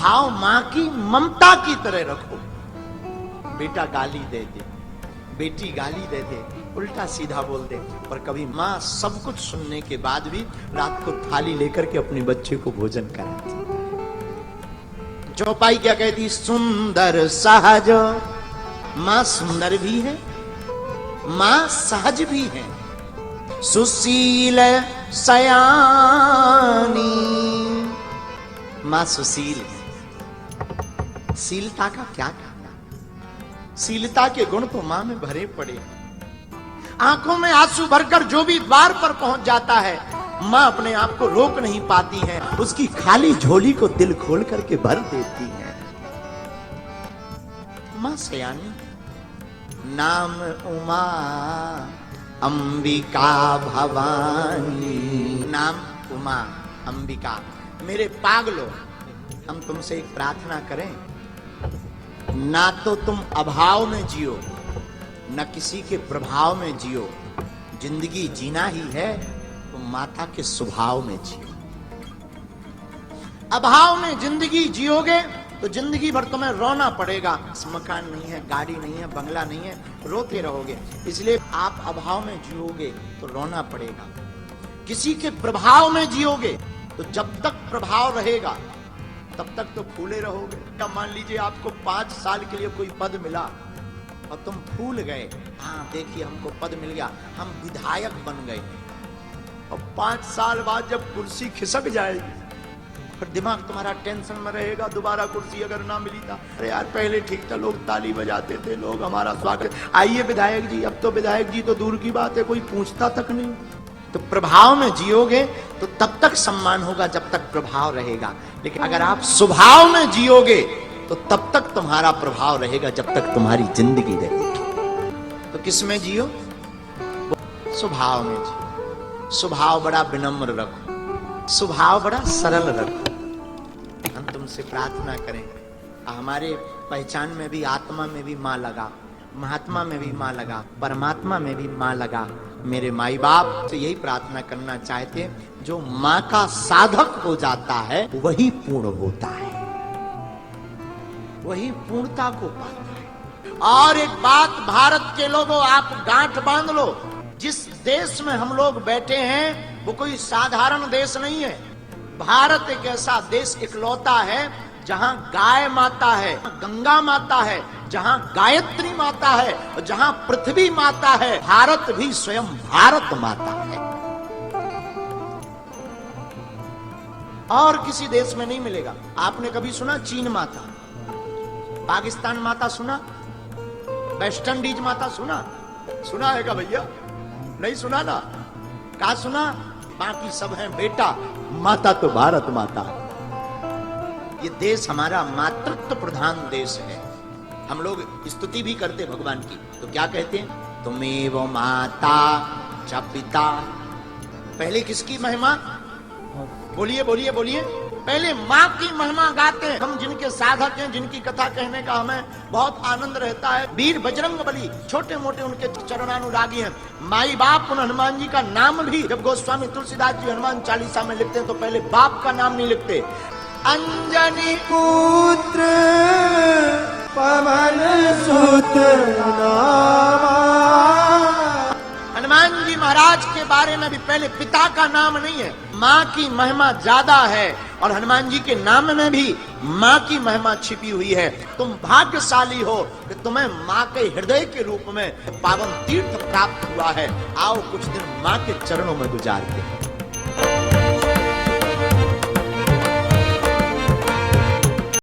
स्वभाव मां की ममता की तरह रखो। बेटा गाली दे दे, बेटी गाली दे दे, उल्टा सीधा बोल दे, पर कभी मां सब कुछ सुनने के बाद भी रात को थाली लेकर के अपने बच्चे को भोजन कराती। चौपाई क्या कहती? सुंदर सहज। मां सुंदर भी है, मां सहज भी है। सुशील सयानी, मां सुशील है। शीलता का क्या कहना? शीलता के गुण तो मां में भरे पड़े। आंखों में आंसू भरकर जो भी द्वार पर पहुंच जाता है, मां अपने आप को रोक नहीं पाती है, उसकी खाली झोली को दिल खोल करके भर देती है। मां सयानी। नाम उमा अंबिका भवानी। नाम उमा अंबिका। मेरे पागलो, हम तुमसे एक प्रार्थना करें, ना तो तुम अभाव में जियो, न किसी के प्रभाव में जियो। जिंदगी जीना ही है तो माता के स्वभाव में जियो। अभाव में जिंदगी जियोगे तो जिंदगी भर तुम्हें रोना पड़ेगा। मकान नहीं है, गाड़ी नहीं है, बंगला नहीं है, रोते रहोगे। इसलिए आप अभाव में जियोगे तो रोना पड़ेगा। किसी के प्रभाव में जियोगे तो जब तक प्रभाव रहेगा तब तक तो फूले रहोगे। क्या मान लीजिए आपको 5 साल के लिए कोई पद मिला और तुम फूल गए, हाँ देखिए हमको पद मिल गया, हम विधायक बन गए, और 5 साल बाद जब कुर्सी खिसक जाएगी फिर दिमाग तुम्हारा टेंशन में रहेगा, दोबारा कुर्सी अगर ना मिली था, अरे यार पहले ठीक था, लोग ताली बजाते थे, लोग हमारा स्वागत, आइए विधायक जी। अब तो विधायक जी तो दूर की बात है, कोई पूछता तक नहीं। तो प्रभाव में जियोगे तो तब तक सम्मान होगा जब तक प्रभाव रहेगा, लेकिन अगर आप स्वभाव में जियोगे तो तब तक तुम्हारा प्रभाव रहेगा जब तक तुम्हारी जिंदगी रहेगी। तो किस में जियो? स्वभाव में जियो। स्वभाव बड़ा विनम्र रखो, स्वभाव बड़ा सरल रखो। हम तुमसे प्रार्थना करें, हमारे पहचान में भी, आत्मा में भी मां लगा, महात्मा में भी मां लगा, परमात्मा में भी मां लगा। मेरे माई बाप से यही प्रार्थना करना चाहते हैं, जो मां का साधक हो जाता है वही पूर्ण होता है, वही पूर्णता को पाता है। और एक बात भारत के लोगों, आप गांठ बांध लो, जिस देश में हम लोग बैठे हैं वो कोई साधारण देश नहीं है। भारत एक ऐसा देश इकलौता है जहां गाय माता है, गंगा माता है, जहां गायत्री माता है और जहां पृथ्वी माता है। भारत भी स्वयं भारत माता है, और किसी देश में नहीं मिलेगा। आपने कभी सुना चीन माता, पाकिस्तान माता सुना, वेस्ट इंडीज माता सुना? सुना है क्या भैया? नहीं सुना ना? कहा सुना? बाकी सब हैं बेटा, माता तो भारत माता है। ये देश हमारा मातृत्व प्रधान देश है। हम लोग स्तुति भी करते भगवान की, तो क्या कहते हैं? तुमेव माता च पिता। पहले किसकी महिमा? बोलिए बोलिए बोलिए। पहले माँ की महिमा गाते हैं। हम जिनके साधक हैं, जिनकी कथा कहने का हमें बहुत आनंद रहता है, वीर बजरंग बली, छोटे मोटे उनके चरणानुरागी हैं। माई बाप, उन हनुमान जी का नाम भी जब गोस्वामी तुलसीदास जी हनुमान चालीसा में लिखते हैं तो पहले बाप का नाम नहीं लिखते। अंजनी पुत्र पवन सुत नामा। हनुमान जी महाराज के बारे में भी पहले पिता का नाम नहीं है, माँ की महिमा ज्यादा है, और हनुमान जी के नाम में भी माँ की महिमा छिपी हुई है। तुम भाग्यशाली हो कि तुम्हें माँ के हृदय के रूप में पावन तीर्थ प्राप्त हुआ है। आओ कुछ दिन माँ के चरणों में गुजारते हैं।